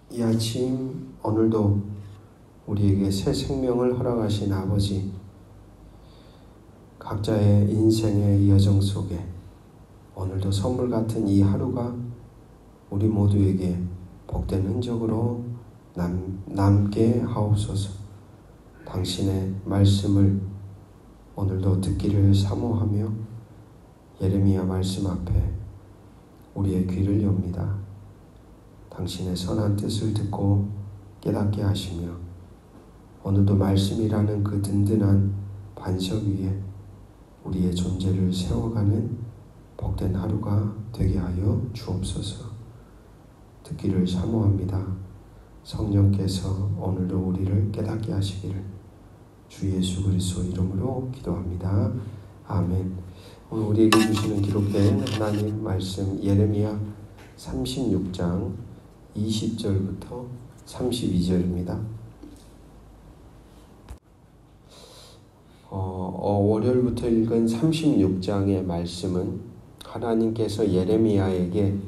이 아침 오늘도 우리에게 새 생명을 허락하신 아버지, 각자의 인생의 여정 속에 오늘도 선물 같은 이 하루가 우리 모두에게 복된 흔적으로 남게 하옵소서. 당신의 말씀을 오늘도 듣기를 사모하며 예레미야 말씀 앞에 우리의 귀를 엽니다. 당신의 선한 뜻을 듣고 깨닫게 하시며 오늘도 말씀이라는 그 든든한 반석 위에 우리의 존재를 세워가는 복된 하루가 되게 하여 주옵소서. 듣기를 사모합니다. 성령께서 오늘도 우리를 깨닫게 하시기를 주 예수 그리스도 이름으로 기도합니다. 아멘. 오늘 우리에게 주시는 기록된 하나님 말씀 예레미야 36장 20절부터 32절입니다. 월요일부터 읽은 36장의 말씀은 하나님께서 예레미야에게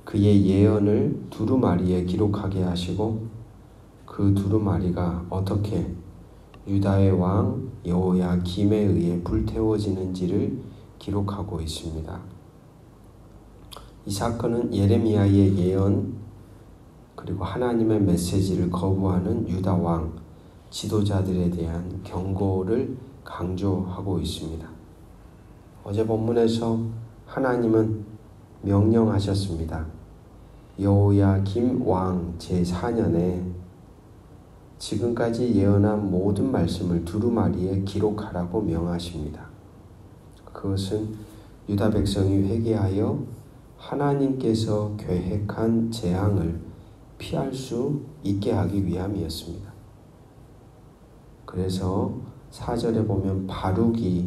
그의 예언을 두루마리에 기록하게 하시고 그 두루마리가 어떻게 유다의 왕 여호야김에 의해 불태워지는지를 기록하고 있습니다. 이 사건은 예레미야의 예언 그리고 하나님의 메시지를 거부하는 유다 왕 지도자들에 대한 경고를 강조하고 있습니다. 어제 본문에서 하나님은 명령하셨습니다. 여호야김 왕 제4년에 지금까지 예언한 모든 말씀을 두루마리에 기록하라고 명하십니다. 그것은 유다 백성이 회개하여 하나님께서 계획한 재앙을 피할 수 있게 하기 위함이었습니다. 그래서 4절에 보면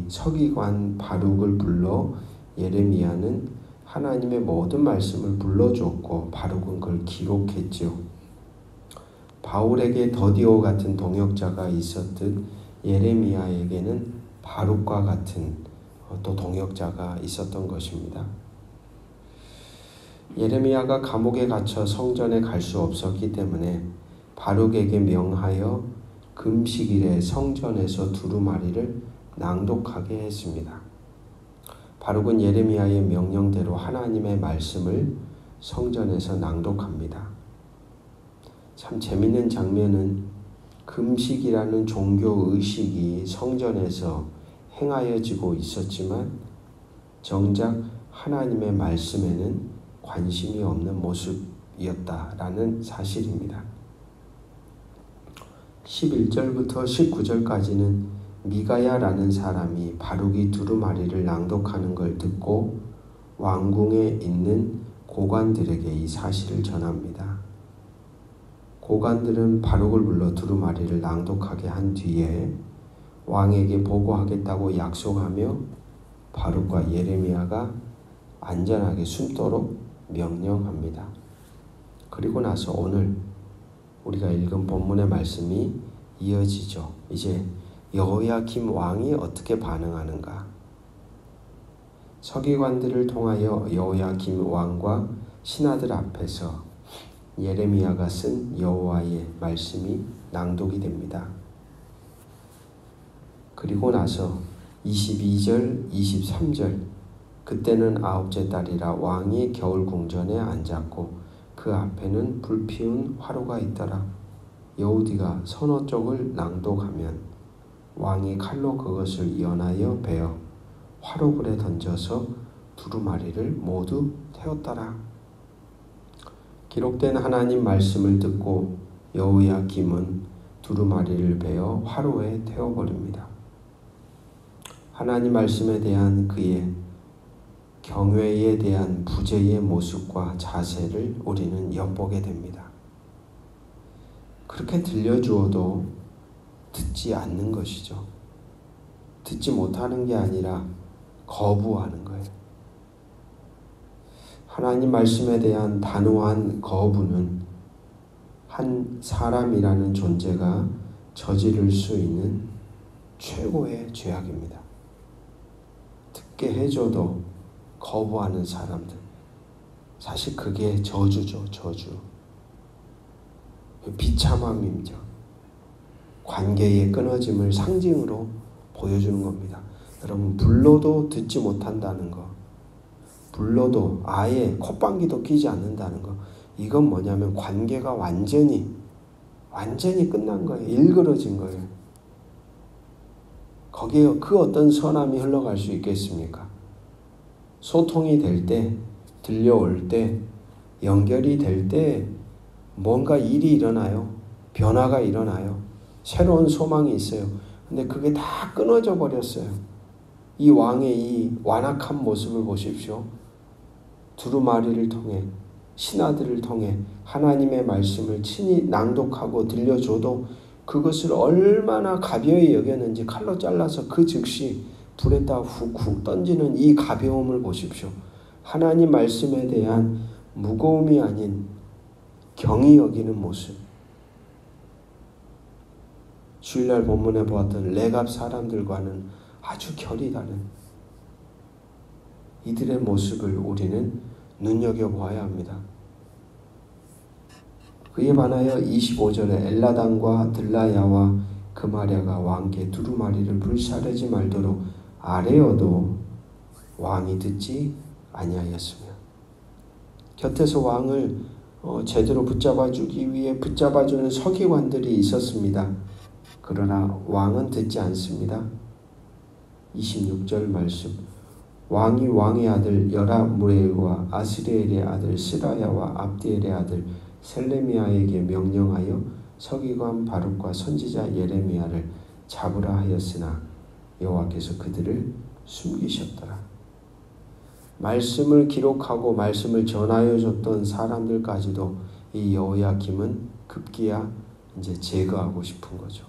서기관 바룩을 불러 예레미야는 하나님의 모든 말씀을 불러주었고 바룩은 그걸 기록했지요. 바울에게 더디오 같은 동역자가 있었듯 예레미야에게는 바룩과 같은 또 동역자가 있었던 것입니다. 예레미야가 감옥에 갇혀 성전에 갈 수 없었기 때문에 바룩에게 명하여 금식일에 성전에서 두루마리를 낭독하게 했습니다. 바룩은 예레미야의 명령대로 하나님의 말씀을 성전에서 낭독합니다. 참 재밌는 장면은 금식이라는 종교 의식이 성전에서 행하여지고 있었지만 정작 하나님의 말씀에는 관심이 없는 모습이었다라는 사실입니다. 11절부터 19절까지는 미가야라는 사람이 바룩이 두루마리를 낭독하는 걸 듣고 왕궁에 있는 고관들에게 이 사실을 전합니다. 고관들은 바룩을 불러 두루마리를 낭독하게 한 뒤에 왕에게 보고하겠다고 약속하며 바룩과 예레미야가 안전하게 숨도록 명령합니다. 그리고 나서 오늘 우리가 읽은 본문의 말씀이 이어지죠. 이제 여호야김 왕이 어떻게 반응하는가? 서기관들을 통하여 여호야김 왕과 신하들 앞에서 예레미야가 쓴 여호와의 말씀이 낭독이 됩니다. 그리고 나서 22절, 23절 그때는 9째 달이라 왕이 겨울 궁전에 앉았고 그 앞에는 불피운 화로가 있더라. 여우디가 서너 쪽을 낭독하면 왕이 칼로 그것을 연하여 베어 화로불에 던져서 두루마리를 모두 태웠더라. 기록된 하나님 말씀을 듣고 여호야김은 두루마리를 베어 화로에 태워버립니다. 하나님 말씀에 대한 그의 경외에 대한 부재의 모습과 자세를 우리는 엿보게 됩니다. 그렇게 들려주어도 듣지 않는 것이죠. 듣지 못하는 게 아니라 거부하는 거예요. 하나님 말씀에 대한 단호한 거부는 한 사람이라는 존재가 저지를 수 있는 최고의 죄악입니다. 듣게 해줘도 거부하는 사람들, 사실 그게 저주죠. 저주. 비참함이죠. 관계의 끊어짐을 상징으로 보여주는 겁니다. 여러분, 불러도 듣지 못한다는 거, 불러도 아예 콧방귀도 끼지 않는다는 거, 이건 뭐냐면 관계가 완전히 끝난 거예요. 일그러진 거예요. 거기에 그 어떤 선함이 흘러갈 수 있겠습니까? 소통이 될 때, 들려올 때, 연결이 될 때 뭔가 일이 일어나요. 변화가 일어나요. 새로운 소망이 있어요. 근데 그게 다 끊어져 버렸어요. 이 왕의 이 완악한 모습을 보십시오. 두루마리를 통해, 신하들을 통해 하나님의 말씀을 친히 낭독하고 들려줘도 그것을 얼마나 가벼이 여겼는지 칼로 잘라서 그 즉시 불에다 훅훅 던지는 이 가벼움을 보십시오. 하나님 말씀에 대한 무거움이 아닌 경이 여기는 모습. 주일날 본문에 보았던 레갑 사람들과는 아주 결이 다른 이들의 모습을 우리는 눈여겨보아야 합니다. 그에 반하여 25절에 엘라단과 들라야와 그마랴가 왕께 두루마리를 불사르지 말도록 아뢰어도 왕이 듣지 아니하였으며, 곁에서 왕을 제대로 붙잡아주기 위해 붙잡아주는 서기관들이 있었습니다. 그러나 왕은 듣지 않습니다. 26절 말씀, 왕이 왕의 아들 여라무엘과 아스리엘의 아들 스라야와 압디엘의 아들 셀레미야에게 명령하여 서기관 바룩과 선지자 예레미야를 잡으라 하였으나 여호와께서 그들을 숨기셨더라. 말씀을 기록하고 말씀을 전하여 줬던 사람들까지도 이 여호야김은 급기야 이제 제거하고 싶은 거죠.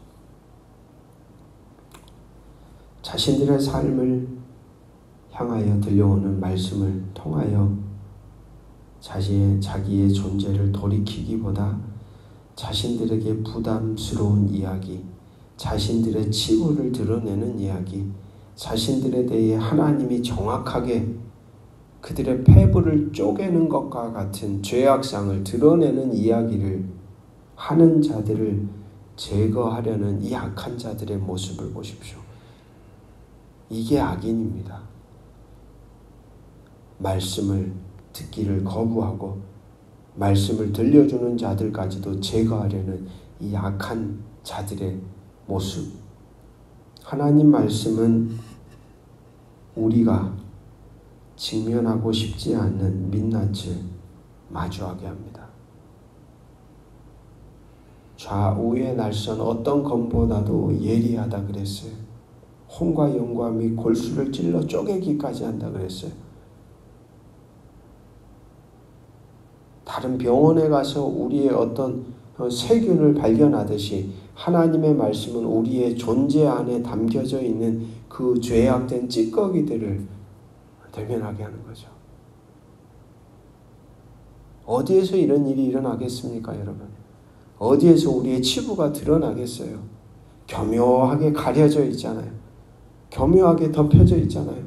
자신들의 삶을 향하여 들려오는 말씀을 통하여 자기의 존재를 돌이키기보다 자신들에게 부담스러운 이야기, 자신들의 치부를 드러내는 이야기, 자신들에 대해 하나님이 정확하게 그들의 패부를 쪼개는 것과 같은 죄악상을 드러내는 이야기를 하는 자들을 제거하려는 이 악한 자들의 모습을 보십시오. 이게 악인입니다. 말씀을 듣기를 거부하고 말씀을 들려주는 자들까지도 제거하려는 이 악한 자들의 모습. 하나님 말씀은 우리가 직면하고 싶지 않는 민낯을 마주하게 합니다. 좌우의 날선 어떤 검보다도 예리하다 그랬어요. 홍과 영과 및 골수를 찔러 쪼개기까지 한다 그랬어요. 다른 병원에 가서 우리의 어떤 세균을 발견하듯이 하나님의 말씀은 우리의 존재 안에 담겨져 있는 그 죄악된 찌꺼기들을 대면하게 하는 거죠. 어디에서 이런 일이 일어나겠습니까, 여러분? 어디에서 우리의 치부가 드러나겠어요? 교묘하게 가려져 있잖아요. 교묘하게 덮여져 있잖아요.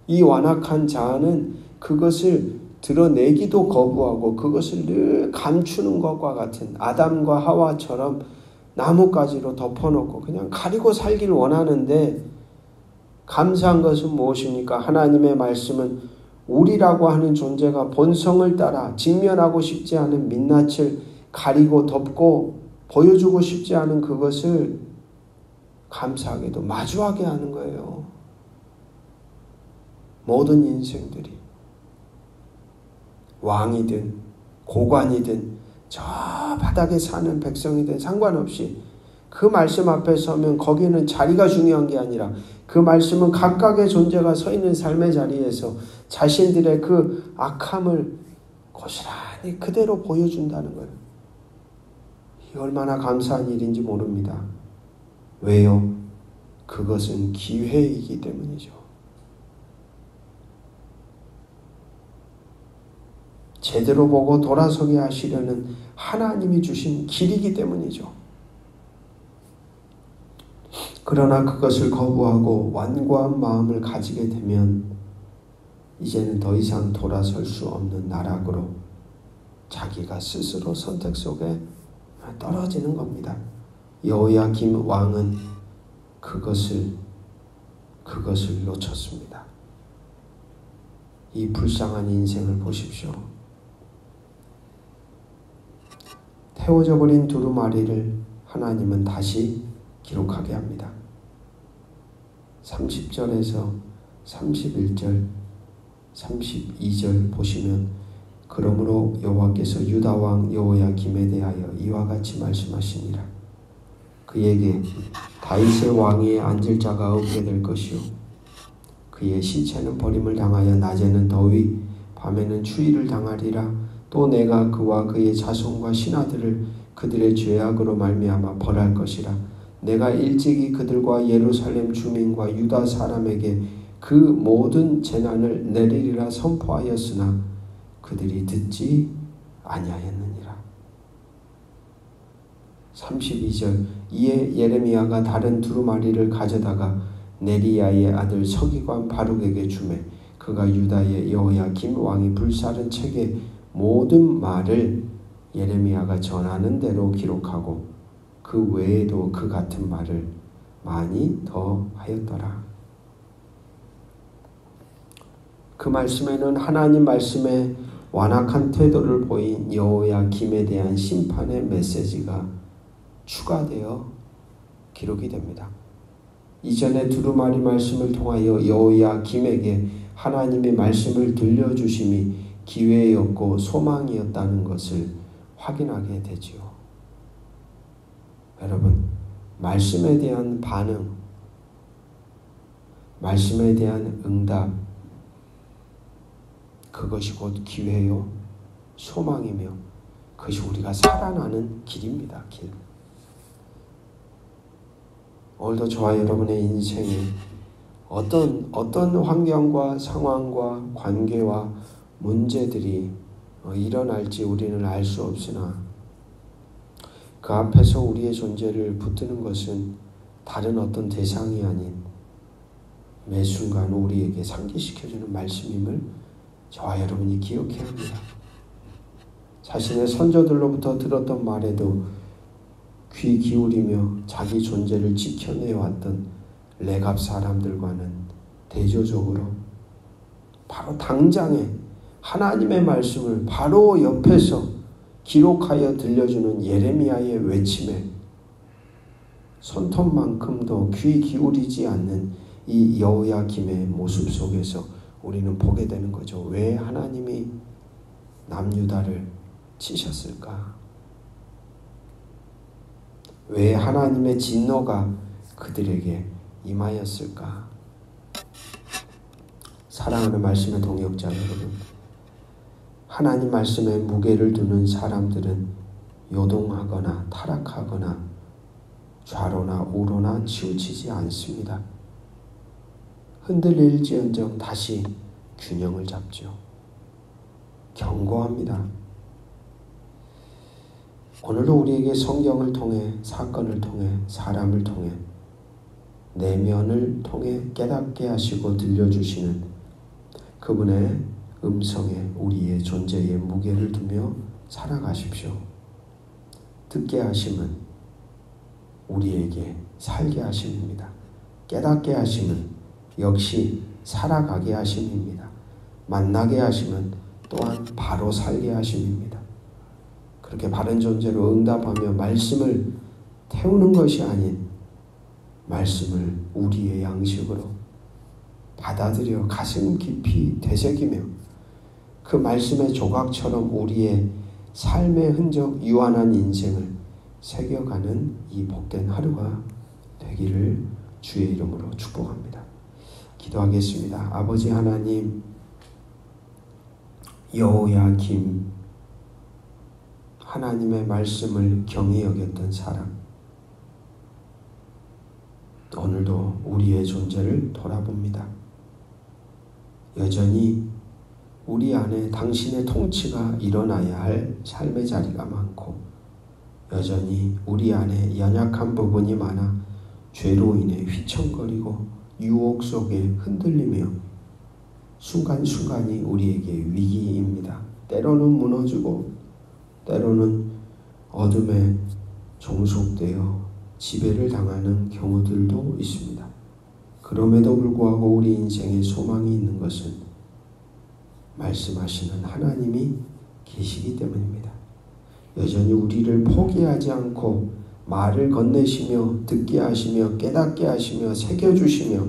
이 완악한 자아는 그것을 드러내기도 거부하고 그것을 늘 감추는 것과 같은 아담과 하와처럼 나뭇가지로 덮어놓고 그냥 가리고 살기를 원하는데, 감사한 것은 무엇입니까? 하나님의 말씀은 우리라고 하는 존재가 본성을 따라 직면하고 싶지 않은 민낯을 가리고 덮고 보여주고 싶지 않은 그것을 감사하게도 마주하게 하는 거예요. 모든 인생들이 왕이든 고관이든 저 바닥에 사는 백성이든 상관없이 그 말씀 앞에 서면 거기는 자리가 중요한 게 아니라 그 말씀은 각각의 존재가 서 있는 삶의 자리에서 자신들의 그 악함을 고스란히 그대로 보여준다는 거예요. 이 얼마나 감사한 일인지 모릅니다. 왜요? 그것은 기회이기 때문이죠. 제대로 보고 돌아서게 하시려는 하나님이 주신 길이기 때문이죠. 그러나 그것을 거부하고 완고한 마음을 가지게 되면 이제는 더 이상 돌아설 수 없는 나락으로 자기가 스스로 선택 속에 떨어지는 겁니다. 여호야김 왕은 그것을 놓쳤습니다. 이 불쌍한 인생을 보십시오. 태워져 버린 두루마리를 하나님은 다시 기록하게 합니다. 30절에서 31절, 32절 보시면 그러므로 여호와께서 유다 왕 여호야김에 대하여 이와 같이 말씀하시니라. 그에게 다윗의 왕위에 앉을 자가 없게 될 것이요 그의 시체는 버림을 당하여 낮에는 더위 밤에는 추위를 당하리라. 또 내가 그와 그의 자손과 신하들을 그들의 죄악으로 말미암아 벌할 것이라. 내가 일찍이 그들과 예루살렘 주민과 유다 사람에게 그 모든 재난을 내리리라 선포하였으나 그들이 듣지 아니하였느니라. 32절 이에 예레미야가 다른 두루마리를 가져다가 네리야의 아들 서기관 바룩에게 주매 그가 유다의 여호야김 왕이 불사른 책의 모든 말을 예레미야가 전하는 대로 기록하고 그 외에도 그 같은 말을 많이 더 하였더라. 그 말씀에는 하나님 말씀에 완악한 태도를 보인 여호야김에 대한 심판의 메시지가 추가되어 기록이 됩니다. 이전에 두루마리 말씀을 통하여 여호야김에게 하나님의 말씀을 들려주심이 기회였고 소망이었다는 것을 확인하게 되지요. 여러분, 말씀에 대한 반응, 말씀에 대한 응답, 그것이 곧 기회요, 소망이며 그것이 우리가 살아나는 길입니다. 길. 오늘도 저와 여러분의 인생에 어떤 환경과 상황과 관계와 문제들이 일어날지 우리는 알 수 없으나 그 앞에서 우리의 존재를 붙드는 것은 다른 어떤 대상이 아닌 매 순간 우리에게 상기시켜주는 말씀임을 저와 여러분이 기억해야 합니다. 자신의 선조들로부터 들었던 말에도 귀 기울이며 자기 존재를 지켜내왔던 레갑 사람들과는 대조적으로 바로 당장에 하나님의 말씀을 바로 옆에서 기록하여 들려주는 예레미야의 외침에 손톱만큼도 귀 기울이지 않는 이 여호야김의 모습 속에서 우리는 보게 되는 거죠. 왜 하나님이 남유다를 치셨을까? 왜 하나님의 진노가 그들에게 임하였을까? 사랑하는 말씀의 동역자 여러분, 하나님 말씀에 무게를 두는 사람들은 요동하거나 타락하거나 좌로나 우로나 치우치지 않습니다. 흔들릴지언정 다시 균형을 잡죠. 경고합니다. 오늘도 우리에게 성경을 통해, 사건을 통해, 사람을 통해, 내면을 통해 깨닫게 하시고 들려주시는 그분의 음성에 우리의 존재에 무게를 두며 살아가십시오. 듣게 하심은 우리에게 살게 하심입니다. 깨닫게 하심은 역시 살아가게 하심입니다. 만나게 하심은 또한 바로 살게 하심입니다. 그렇게 바른 존재로 응답하며 말씀을 태우는 것이 아닌 말씀을 우리의 양식으로 받아들여 가슴 깊이 되새기며 그 말씀의 조각처럼 우리의 삶의 흔적 유한한 인생을 새겨가는 이 복된 하루가 되기를 주의 이름으로 축복합니다. 기도하겠습니다. 아버지 하나님, 여호야김, 하나님의 말씀을 경히 여겼던 사람, 오늘도 우리의 존재를 돌아봅니다. 여전히 우리 안에 당신의 통치가 일어나야 할 삶의 자리가 많고 여전히 우리 안에 연약한 부분이 많아 죄로 인해 휘청거리고 유혹 속에 흔들리며 순간순간이 우리에게 위기입니다. 때로는 무너지고 때로는 어둠에 종속되어 지배를 당하는 경우들도 있습니다. 그럼에도 불구하고 우리 인생에 소망이 있는 것은 말씀하시는 하나님이 계시기 때문입니다. 여전히 우리를 포기하지 않고 말을 건네시며 듣게 하시며 깨닫게 하시며 새겨주시며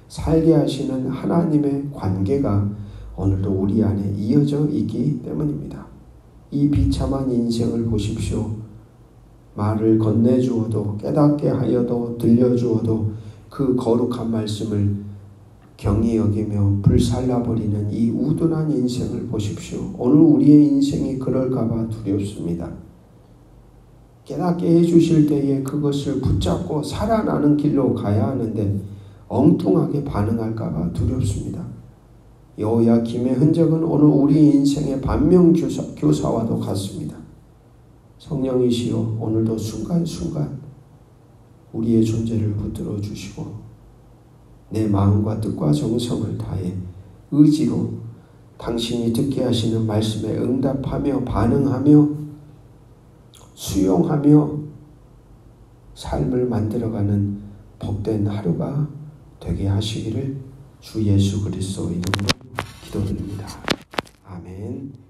살게 하시는 하나님의 관계가 오늘도 우리 안에 이어져 있기 때문입니다. 이 비참한 인생을 보십시오. 말을 건네주어도 깨닫게 하여도 들려주어도 그 거룩한 말씀을 경히 여기며 불살라버리는 이 우둔한 인생을 보십시오. 오늘 우리의 인생이 그럴까봐 두렵습니다. 깨닫게 해주실 때에 그것을 붙잡고 살아나는 길로 가야 하는데 엉뚱하게 반응할까봐 두렵습니다. 여호야김의 흔적은 오늘 우리 인생의 반면교사와도 같습니다. 성령이시여 오늘도 순간순간 우리의 존재를 붙들어 주시고 내 마음과 뜻과 정성을 다해 의지로 당신이 듣게 하시는 말씀에 응답하며 반응하며 수용하며 삶을 만들어가는 복된 하루가 되게 하시기를 주 예수 그리스도 이름으로 기도드립니다. 아멘.